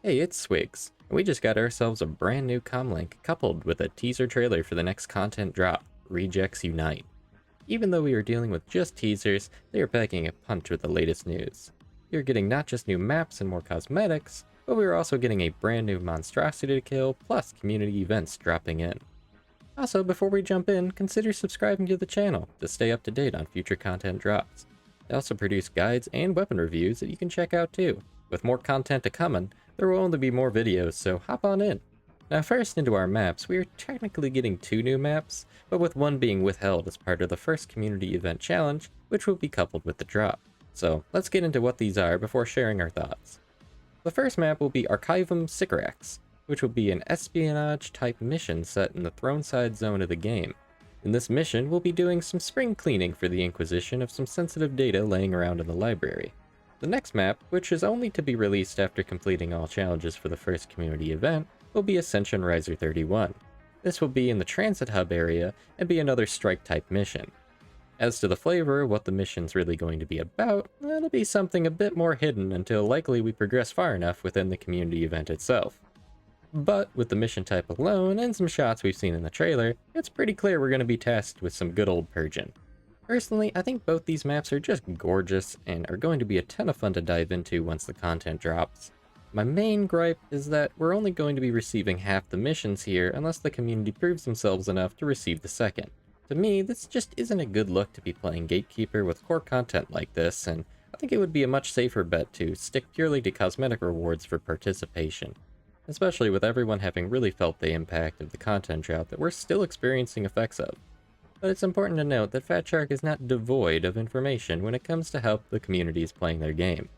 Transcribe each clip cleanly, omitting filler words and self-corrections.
Hey, it's Swigs. We just got ourselves a brand new comm link coupled with a teaser trailer for the next content drop, Rejects Unite. Even though we are dealing with just teasers, they are packing a punch with the latest news. You're getting not just new maps and more cosmetics, but we are also getting a brand new monstrosity to kill, plus community events dropping in. Also, before we jump in, consider subscribing to the channel to stay up to date on future content drops. They also produce guides and weapon reviews that you can check out too. With more content to come, there will only be more videos, so hop on in. Now first into our maps, we are technically getting 2 new maps, but with one being withheld as part of the first community event challenge, which will be coupled with the drop. So let's get into what these are before sharing our thoughts. The first map will be Archivum Sycorax, which will be an espionage type mission set in the Throneside zone of the game. In this mission, we'll be doing some spring cleaning for the Inquisition of some sensitive data laying around in the library. The next map, which is only to be released after completing all challenges for the first community event, will be Ascension Riser 31. This will be in the Transit Hub area and be another strike-type mission. As to the flavor of what the mission's really going to be about, it'll be something a bit more hidden until likely we progress far enough within the community event itself. But with the mission type alone and some shots we've seen in the trailer, it's pretty clear we're going to be tasked with some good old purging. Personally, I think both these maps are just gorgeous and are going to be a ton of fun to dive into once the content drops. My main gripe is that we're only going to be receiving half the missions here unless the community proves themselves enough to receive the second. To me, this just isn't a good look to be playing Gatekeeper with core content like this, and I think it would be a much safer bet to stick purely to cosmetic rewards for participation. Especially with everyone having really felt the impact of the content drought that we're still experiencing effects of. But it's important to note that Fat Shark is not devoid of information when it comes to how the community is playing their game.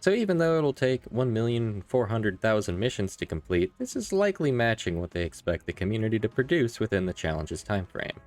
So even though it'll take 1,400,000 missions to complete, this is likely matching what they expect the community to produce within the challenge's timeframe.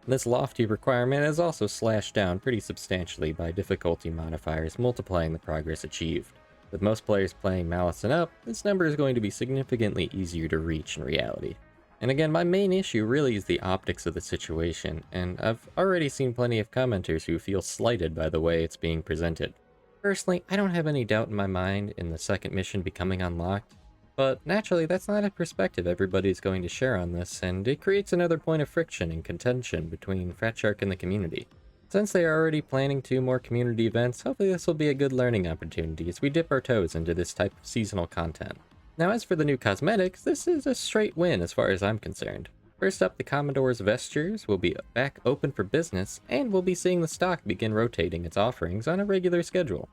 This lofty requirement is also slashed down pretty substantially by difficulty modifiers multiplying the progress achieved. With most players playing Malice and up, this number is going to be significantly easier to reach in reality. And again, my main issue really is the optics of the situation, and I've already seen plenty of commenters who feel slighted by the way it's being presented. Personally, I don't have any doubt in my mind in the second mission becoming unlocked, but naturally that's not a perspective everybody's going to share on this, and it creates another point of friction and contention between Fat Shark and the community. Since they are already planning 2 more community events, hopefully this will be a good learning opportunity as we dip our toes into this type of seasonal content. Now as for the new cosmetics, this is a straight win as far as I'm concerned. First up, the Commodore's Vestures will be back open for business, and we'll be seeing the stock begin rotating its offerings on a regular schedule.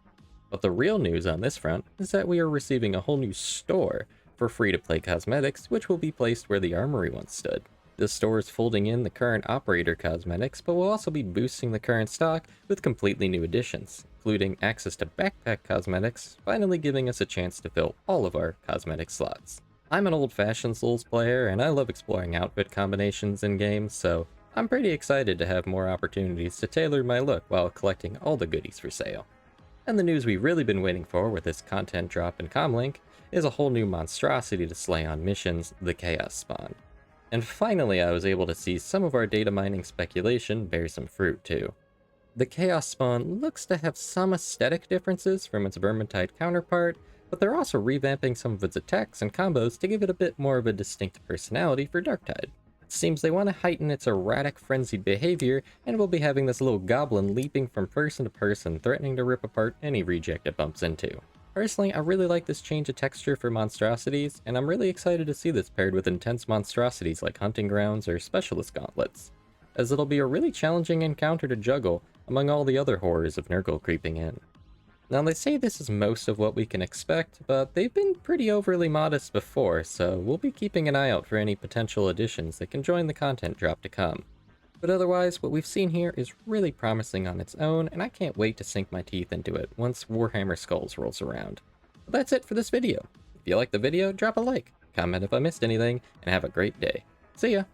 But the real news on this front is that we are receiving a whole new store for free-to-play cosmetics, which will be placed where the armory once stood. This store is folding in the current operator cosmetics, but will also be boosting the current stock with completely new additions, including access to backpack cosmetics, finally giving us a chance to fill all of our cosmetic slots. I'm an old-fashioned Souls player, and I love exploring outfit combinations in games, so I'm pretty excited to have more opportunities to tailor my look while collecting all the goodies for sale. And the news we've really been waiting for with this content drop in Comlink is a whole new monstrosity to slay on missions, the Chaos Spawn. And finally, I was able to see some of our data mining speculation bear some fruit too. The Chaos Spawn looks to have some aesthetic differences from its Vermintide counterpart, but they're also revamping some of its attacks and combos to give it a bit more of a distinct personality for Darktide. It seems they want to heighten its erratic, frenzied behavior, and we'll be having this little goblin leaping from person to person, threatening to rip apart any reject it bumps into. Personally, I really like this change of texture for monstrosities, and I'm really excited to see this paired with intense monstrosities like hunting grounds or specialist gauntlets, as it'll be a really challenging encounter to juggle among all the other horrors of Nurgle creeping in. Now they say this is most of what we can expect, but they've been pretty overly modest before, so we'll be keeping an eye out for any potential additions that can join the content drop to come. But otherwise, what we've seen here is really promising on its own, and I can't wait to sink my teeth into it once Warhammer Skulls rolls around. But that's it for this video. If you liked the video, drop a like, comment if I missed anything, and have a great day. See ya!